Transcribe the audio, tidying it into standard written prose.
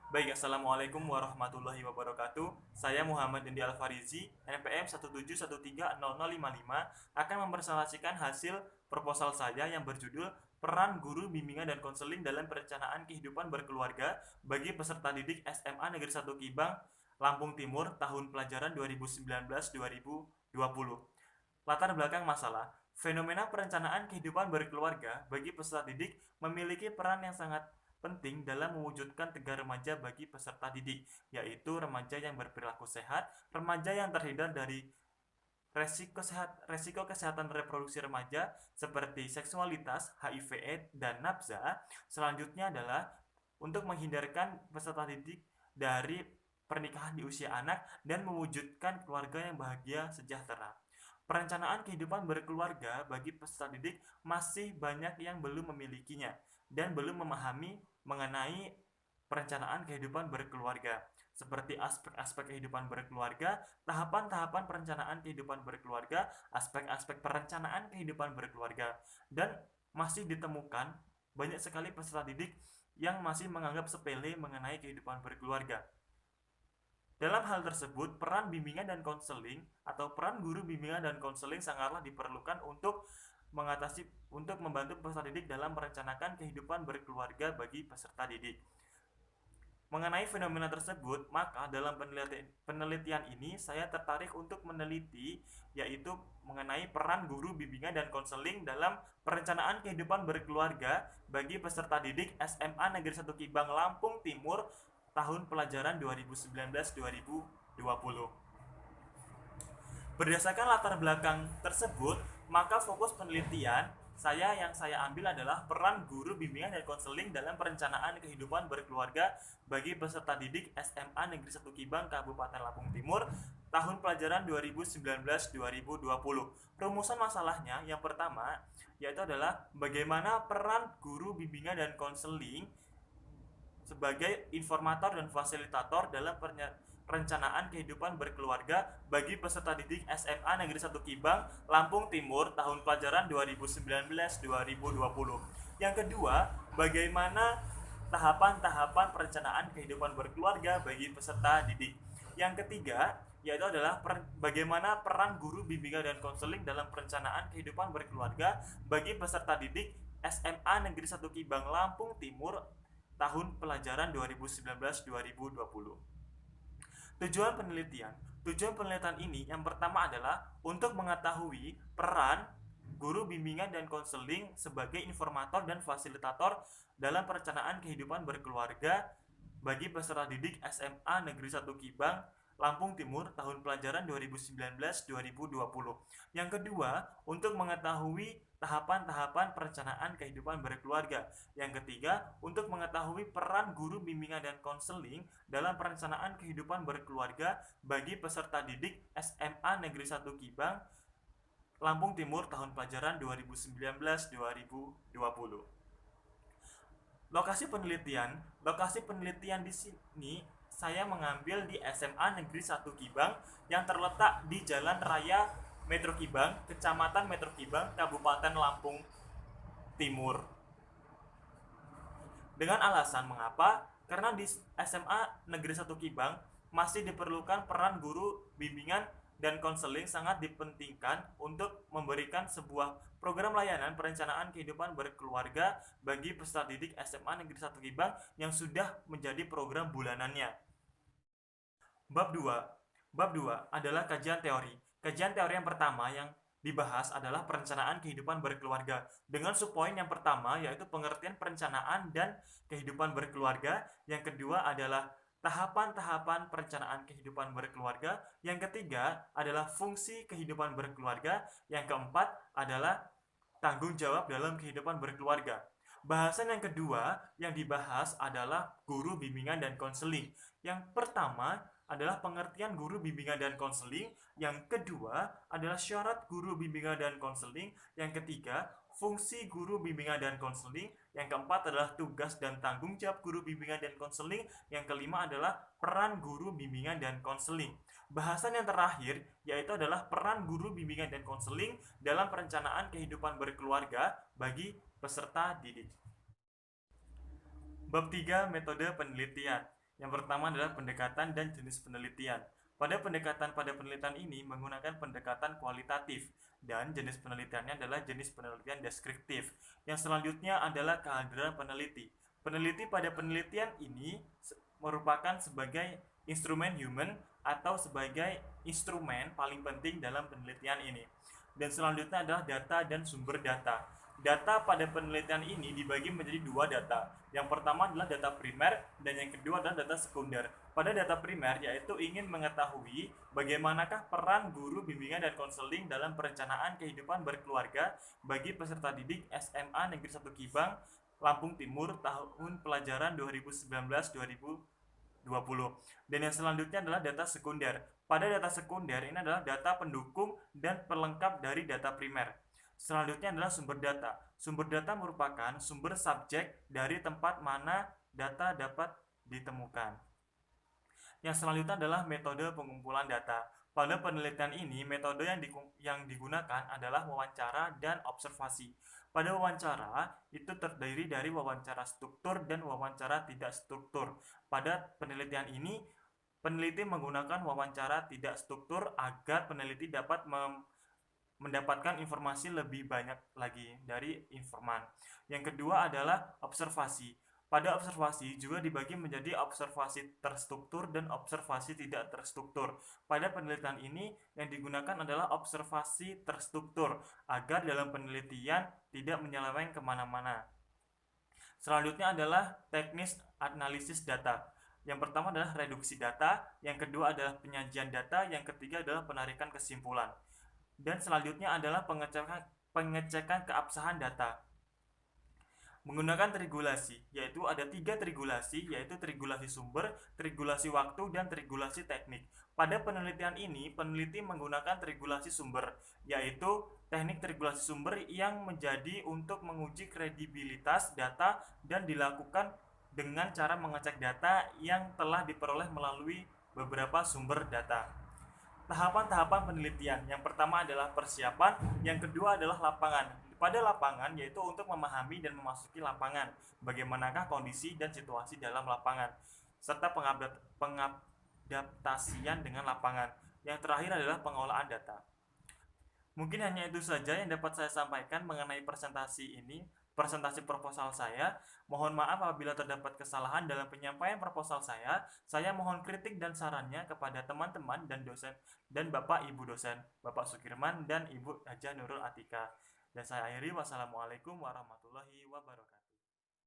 Baik, Assalamualaikum warahmatullahi wabarakatuh. Saya Muhammad Dendi Alfarizi, NPM 171300055, akan mempresentasikan hasil proposal saya yang berjudul Peran Guru Bimbingan dan Konseling dalam Perencanaan Kehidupan Berkeluarga bagi Peserta Didik SMA Negeri 1 Kibang, Lampung Timur, tahun pelajaran 2019-2020. Latar belakang masalah, fenomena perencanaan kehidupan berkeluarga bagi peserta didik memiliki peran yang sangat penting dalam mewujudkan tegar remaja bagi peserta didik, yaitu remaja yang berperilaku sehat, remaja yang terhindar dari resiko kesehatan reproduksi remaja seperti seksualitas, HIV/AIDS, dan nafsa. Selanjutnya adalah untuk menghindarkan peserta didik dari pernikahan di usia anak dan mewujudkan keluarga yang bahagia sejahtera. Perencanaan kehidupan berkeluarga bagi peserta didik masih banyak yang belum memilikinya dan belum memahami mengenai perencanaan kehidupan berkeluarga, seperti aspek-aspek kehidupan berkeluarga, tahapan-tahapan perencanaan kehidupan berkeluarga, aspek-aspek perencanaan kehidupan berkeluarga, dan masih ditemukan banyak sekali peserta didik yang masih menganggap sepele mengenai kehidupan berkeluarga. Dalam hal tersebut, peran bimbingan dan konseling atau peran guru bimbingan dan konseling sangatlah diperlukan untuk membantu peserta didik dalam merencanakan kehidupan berkeluarga bagi peserta didik. Mengenai fenomena tersebut, maka dalam penelitian ini saya tertarik untuk meneliti yaitu mengenai peran guru bimbingan dan konseling dalam perencanaan kehidupan berkeluarga bagi peserta didik SMA Negeri 1 Kibang, Lampung Timur, tahun pelajaran 2019-2020. Berdasarkan latar belakang tersebut, maka fokus penelitian yang saya ambil adalah peran guru bimbingan dan konseling dalam perencanaan kehidupan berkeluarga bagi peserta didik SMA Negeri 1 Kibang, Kabupaten Lampung Timur, tahun pelajaran 2019-2020. Rumusan masalahnya yang pertama yaitu adalah bagaimana peran guru bimbingan dan konseling sebagai informator dan fasilitator dalam perencanaan kehidupan berkeluarga bagi peserta didik SMA Negeri 1 Kibang, Lampung Timur, tahun pelajaran 2019-2020. Yang kedua, bagaimana tahapan-tahapan perencanaan kehidupan berkeluarga bagi peserta didik. Yang ketiga, yaitu adalah bagaimana peran guru bimbingan dan konseling dalam perencanaan kehidupan berkeluarga bagi peserta didik SMA Negeri 1 Kibang, Lampung Timur, tahun pelajaran 2019-2020. Tujuan penelitian ini yang pertama adalah untuk mengetahui peran guru bimbingan dan konseling sebagai informator dan fasilitator dalam perencanaan kehidupan berkeluarga bagi peserta didik SMA Negeri 1 Kibang, Lampung Timur, tahun pelajaran 2019-2020. Yang kedua, untuk mengetahui tahapan-tahapan perencanaan kehidupan berkeluarga. Yang ketiga, untuk mengetahui peran guru bimbingan dan konseling dalam perencanaan kehidupan berkeluarga bagi peserta didik SMA Negeri 1 Kibang, Lampung Timur, tahun pelajaran 2019-2020. Lokasi penelitian di sini saya mengambil di SMA Negeri 1 Kibang yang terletak di Jalan Raya Metro Kibang, Kecamatan Metro Kibang, Kabupaten Lampung Timur. Dengan alasan mengapa? Karena di SMA Negeri 1 Kibang masih diperlukan peran guru bimbingan dan konseling sangat dipentingkan untuk memberikan sebuah program layanan perencanaan kehidupan berkeluarga bagi peserta didik SMA Negeri 1 Kibang yang sudah menjadi program bulanannya. Bab 2 adalah kajian teori. Kajian teori yang pertama yang dibahas adalah perencanaan kehidupan berkeluarga. Dengan subpoin yang pertama yaitu pengertian perencanaan dan kehidupan berkeluarga. Yang kedua adalah tahapan-tahapan perencanaan kehidupan berkeluarga. Yang ketiga adalah fungsi kehidupan berkeluarga. Yang keempat adalah tanggung jawab dalam kehidupan berkeluarga. Bahasan yang kedua yang dibahas adalah guru bimbingan dan konseling. Yang pertama adalah pengertian guru bimbingan dan konseling, yang kedua adalah syarat guru bimbingan dan konseling, yang ketiga fungsi guru bimbingan dan konseling, yang keempat adalah tugas dan tanggung jawab guru bimbingan dan konseling, yang kelima adalah peran guru bimbingan dan konseling. Bahasan yang terakhir yaitu adalah peran guru bimbingan dan konseling dalam perencanaan kehidupan berkeluarga bagi peserta didik. Bab 3, metode penelitian. Yang pertama adalah pendekatan dan jenis penelitian. Pada penelitian ini menggunakan pendekatan kualitatif dan jenis penelitiannya adalah jenis penelitian deskriptif. Yang selanjutnya adalah kehadiran peneliti. Peneliti pada penelitian ini merupakan sebagai instrumen human atau sebagai instrumen paling penting dalam penelitian ini. Dan selanjutnya adalah data dan sumber data. Data pada penelitian ini dibagi menjadi dua data. Yang pertama adalah data primer dan yang kedua adalah data sekunder. Pada data primer yaitu ingin mengetahui bagaimanakah peran guru bimbingan dan konseling dalam perencanaan kehidupan berkeluarga bagi peserta didik SMA Negeri 1 Kibang, Lampung Timur tahun pelajaran 2019-2020. Dan yang selanjutnya adalah data sekunder. Pada data sekunder ini adalah data pendukung dan pelengkap dari data primer. Selanjutnya adalah sumber data. Sumber data merupakan sumber subjek dari tempat mana data dapat ditemukan. Yang selanjutnya adalah metode pengumpulan data. Pada penelitian ini, metode yang digunakan adalah wawancara dan observasi. Pada wawancara, itu terdiri dari wawancara struktur dan wawancara tidak struktur. Pada penelitian ini, peneliti menggunakan wawancara tidak struktur agar peneliti dapat mendapatkan informasi lebih banyak lagi dari informan. Yang kedua adalah observasi. Pada observasi juga dibagi menjadi observasi terstruktur dan observasi tidak terstruktur. Pada penelitian ini yang digunakan adalah observasi terstruktur agar dalam penelitian tidak menyeleweng kemana-mana. Selanjutnya adalah teknis analisis data. Yang pertama adalah reduksi data, yang kedua adalah penyajian data, yang ketiga adalah penarikan kesimpulan. Dan selanjutnya adalah pengecekan keabsahan data menggunakan triangulasi, yaitu ada 3 triangulasi, yaitu triangulasi sumber, triangulasi waktu, dan triangulasi teknik. Pada penelitian ini, peneliti menggunakan triangulasi sumber, yaitu teknik triangulasi sumber yang menjadi untuk menguji kredibilitas data dan dilakukan dengan cara mengecek data yang telah diperoleh melalui beberapa sumber data. Tahapan-tahapan penelitian. Yang pertama adalah persiapan, yang kedua adalah lapangan. Pada lapangan yaitu untuk memahami dan memasuki lapangan, bagaimanakah kondisi dan situasi dalam lapangan, serta pengadaptasian dengan lapangan. Yang terakhir adalah pengolahan data. Mungkin hanya itu saja yang dapat saya sampaikan mengenai presentasi ini, presentasi proposal saya. Mohon maaf apabila terdapat kesalahan dalam penyampaian proposal saya. Saya mohon kritik dan sarannya kepada teman-teman dan dosen dan Bapak Ibu dosen, Bapak Sukirman dan Ibu Haja Nurul Atika. Dan saya akhiri, wassalamualaikum warahmatullahi wabarakatuh.